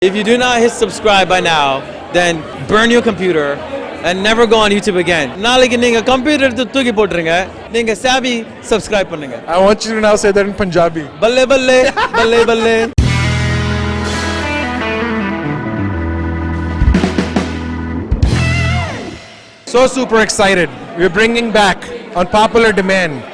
If you do not hit subscribe by now, then burn your computer and never go on YouTube again. நாளைக்கு நீங்க computer தூக்கி போட்டுருங்க. நீங்க Sabi subscribe பண்ணுங்க. I want you to now say that in Punjabi. Balle balle balle balle. So super excited. We're bringing back on popular demand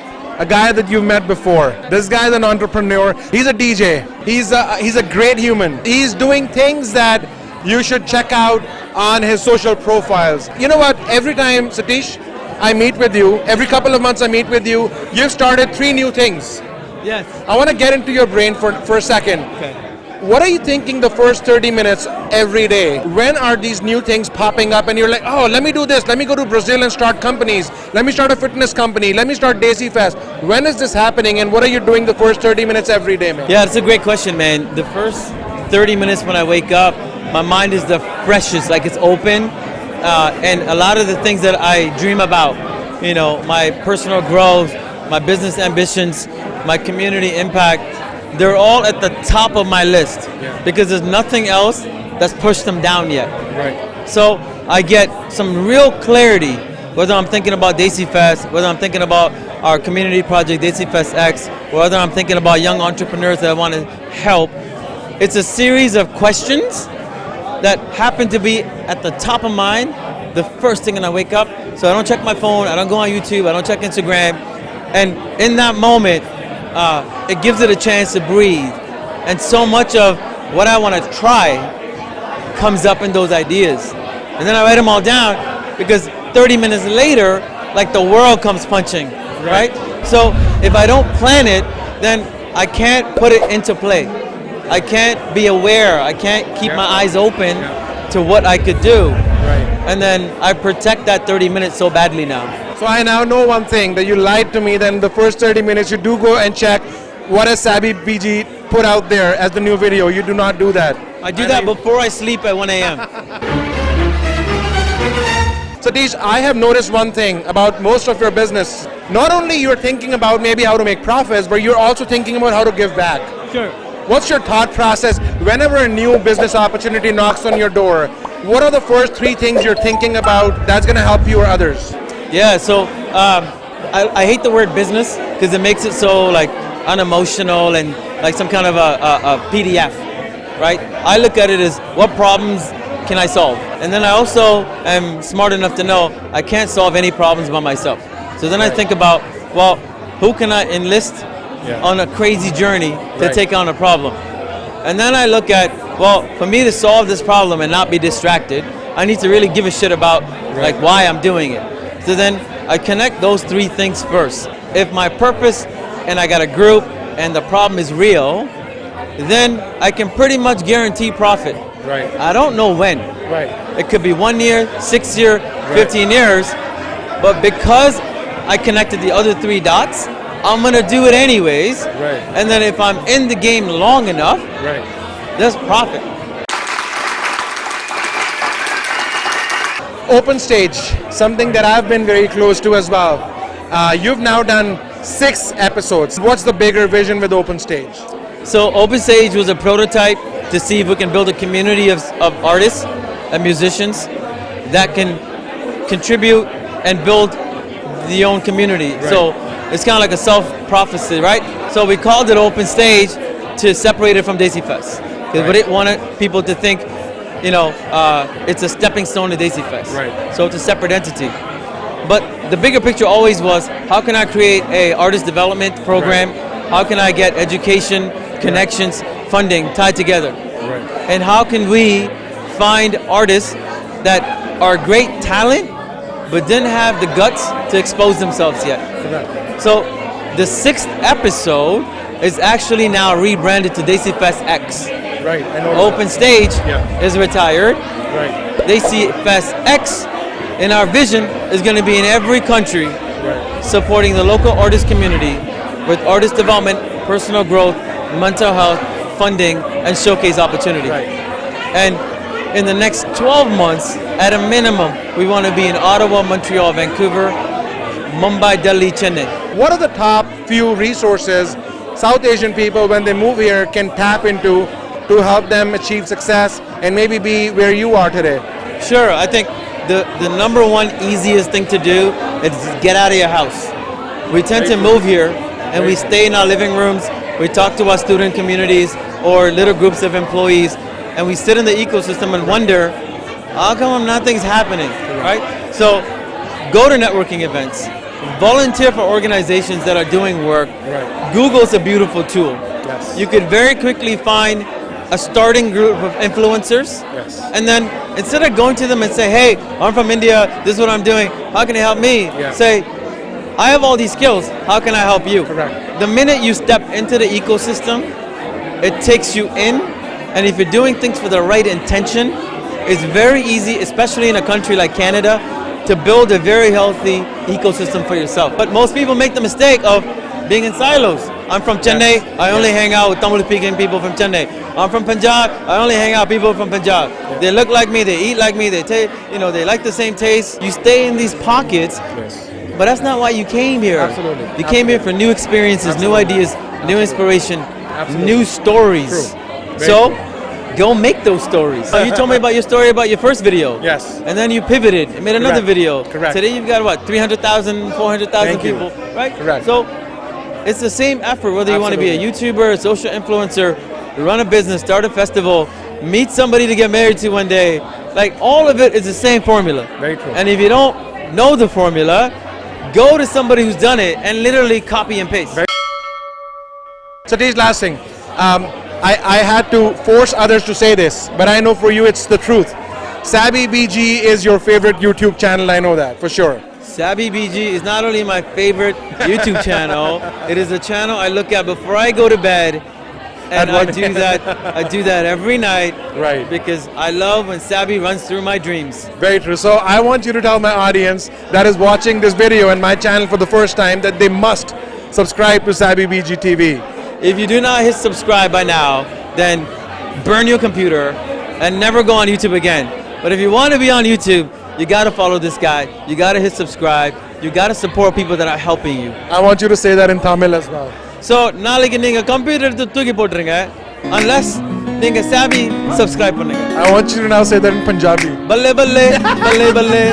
a guy that you've met before. This guy is an entrepreneur. He's a DJ. He's a great human. He's doing things that you should check out on his social profiles. You know what? Every time, Satish, I meet with you, every couple of months I meet with you, you've started 3 new things. Yes. I want to get into your brain for a second. Okay. What are you thinking the first 30 minutes every day? When are these new things popping up and you're like, oh, let me do this. Let me go to Brazil and start companies. Let me start a fitness company. Let me start Desi Fest. When is this happening and what are you doing the first 30 minutes every day, man? Yeah, it's a great question, man. The first 30 minutes when I wake up, my mind is the freshest, like it's open. And a lot of the things that I dream about, you know, my personal growth, my business ambitions, my community impact, they're all at the top of my list because there's nothing else that's pushed them down yet. Right. So I get some real clarity whether I'm thinking about Desi Fest, whether I'm thinking about our community project Desi Fest X, or whether I'm thinking about young entrepreneurs that I want to help. It's a series of questions that happen to be at the top of mind the first thing when I wake up. So I don't check my phone, I don't go on YouTube, I don't check Instagram. And in that moment, it gives it a chance to breathe. And so much of what I want to try comes up in those ideas. And then I write them all down because 30 minutes later, like the world comes punching, right? So if I don't plan it, then I can't put it into play. I can't be aware. I can't keep my eyes open to what I could do. Right. And then I protect that 30 minutes so badly now. So I now know one thing, that you lied to me, that in the first 30 minutes you do go and check what has Sabi BG put out there as the new video. You do not do that. I do that before I sleep at 1 a.m. Satish, I have noticed one thing about most of your business. Not only you're thinking about maybe how to make profits, but you're also thinking about how to give back. Sure. What's your thought process whenever a new business opportunity knocks on your door? What are the first 3 things you're thinking about that's going to help you or others? Yeah, so I hate the word business because it makes it so like unemotional and like some kind of a PDF, right? I look at it as what problems can I solve? And then I also am smart enough to know I can't solve any problems by myself. So then I think about, well, who can I enlist on a crazy journey to take on a problem? And then I look at, well, for me to solve this problem and not be distracted, I need to really give a shit about like why I'm doing it. So then I connect those 3 things first. If my purpose and I got a group and the problem is real, then I can pretty much guarantee profit. Right. I don't know when. Right. It could be 1 year, 6 year, 15 years, but because I connected the other 3 dots, I'm gonna do it anyways. Right. And then if I'm in the game long enough, there's profit. Open Stage, something that I've been very close to as well. You've now done 6 episodes. What's the bigger vision with Open Stage? So Open Stage was a prototype to see if we can build a community of artists and musicians that can contribute and build the own community. So it's kind of like a self-prophecy, right? So we called it Open Stage to separate it from Desi Fest. Because we didn't want people to think, you know, it's a stepping stone to Desi Fest. So it's a separate entity. But the bigger picture always was, how can I create a artist development program? How can I get education, connections, funding tied together? And how can we find artists that are great talent, but didn't have the guts to expose themselves yet? So the 6th episode is actually now rebranded to Desi Fest X. Right. Open Stage is retired. Desi Fest X, in our vision, is going to be in every country, supporting the local artist community with artist development, personal growth, mental health, funding, and showcase opportunity. And in the next 12 months, at a minimum, we want to be in Ottawa, Montreal, Vancouver, Mumbai, Delhi, Chennai. What are the top few resources South Asian people, when they move here, can tap into to help them achieve success and maybe be where you are today? Sure, I think the number one easiest thing to do is get out of your house. We tend to move here and we stay in our living rooms, we talk to our student communities or little groups of employees, and we sit in the ecosystem and wonder, how come nothing's happening, right? So go to networking events, volunteer for organizations that are doing work. Right. Google's a beautiful tool. Yes. You could very quickly find a starting group of influencers, Yes. and then instead of going to them and say, hey, I'm from India, this is what I'm doing, how can you help me? Yeah. Say, I have all these skills, how can I help you? Correct. The minute you step into the ecosystem, it takes you in, and if you're doing things for the right intention, it's very easy, especially in a country like Canada, to build a very healthy ecosystem for yourself. But most people make the mistake of being in silos. I'm from Chennai, I only hang out with Tamil speaking people from Chennai. I'm from Punjab, I only hang out with people from Punjab. They look like me, they eat like me, they like the same taste. You stay in these pockets, Yes. but that's not why you came here. Absolutely. You came here for new experiences, new ideas, new inspiration, new stories. True. Very So, go make those stories. You told me about your story about your first video. Yes. And then you pivoted and made another Correct. video. Correct. Today you've got what, 300,000, 400,000 Thank you. people, right? Correct. So, it's the same effort, whether you want to be a YouTuber, a social influencer, run a business, start a festival, meet somebody to get married to one day. Like, all of it is the same formula. Very true. And if you don't know the formula, go to somebody who's done it and literally copy and paste. Satish, last thing. I had to force others to say this, but I know for you it's the truth. Sabby BG is your favorite YouTube channel, I know that, for sure. Sabby BG is not only my favorite YouTube channel, it is a channel I look at before I go to bed, and I do that every night. Right. Because I love when Sabby runs through my dreams. Very true. So I want you to tell my audience that is watching this video and my channel for the first time that they must subscribe to Sabby BG TV. If you do not hit subscribe by now, then burn your computer and never go on YouTube again. But if you want to be on YouTube, you gotta follow this guy, you gotta hit subscribe, you gotta support people that are helping you. I want you to say that in Tamil as well. So, நாளைக்கு நீங்க computer எடுத்து தூக்கி போட்டுருங்க unless நீங்க Sabby subscribe பண்ணுங்க. I want you to now say that in Punjabi. Balle balle, balle balle.